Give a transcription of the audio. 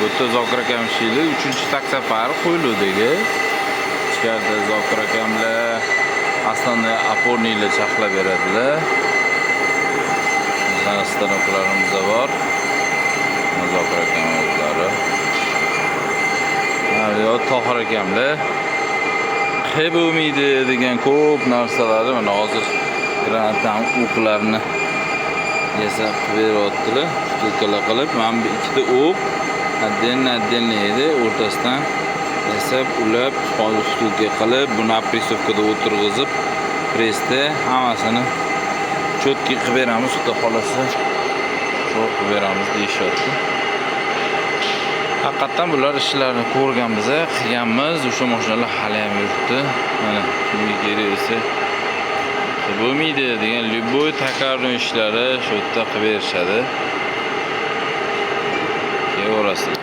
Bu yerda Zokir akam ishlaydi. 3-tak safari qo'yiluvdagi. Ichkarida Zokir akamlar aslida oporniylar chaqlab beradilar. Bizning stanoklarimiz bor. Zokir akam o'zlari. Yo Tohir akamlar qilib umidi degan ko'p narsalar mana hozir granatdan o'qlarni yasab beryaptilar. Shtukalar qilib, mana bu ikkita o'q отдельно edi, o'rtasidan yasab ulab, hozir shtuka qilib, buni apressovkada o'tirg'izib, pressda hammasini cho'tki qilib beramiz, xudo xolasa. Shu qilib beramiz deyishyapti. Haqiqatan bular ishlarni ko'rganmiz, qilganmiz. O'sha mashinalar hali ham yuribdi. Mana kimga kerak esa bo'lmaydi degan любой takroriy ishlari shu yerda qilib berishadi. Keyin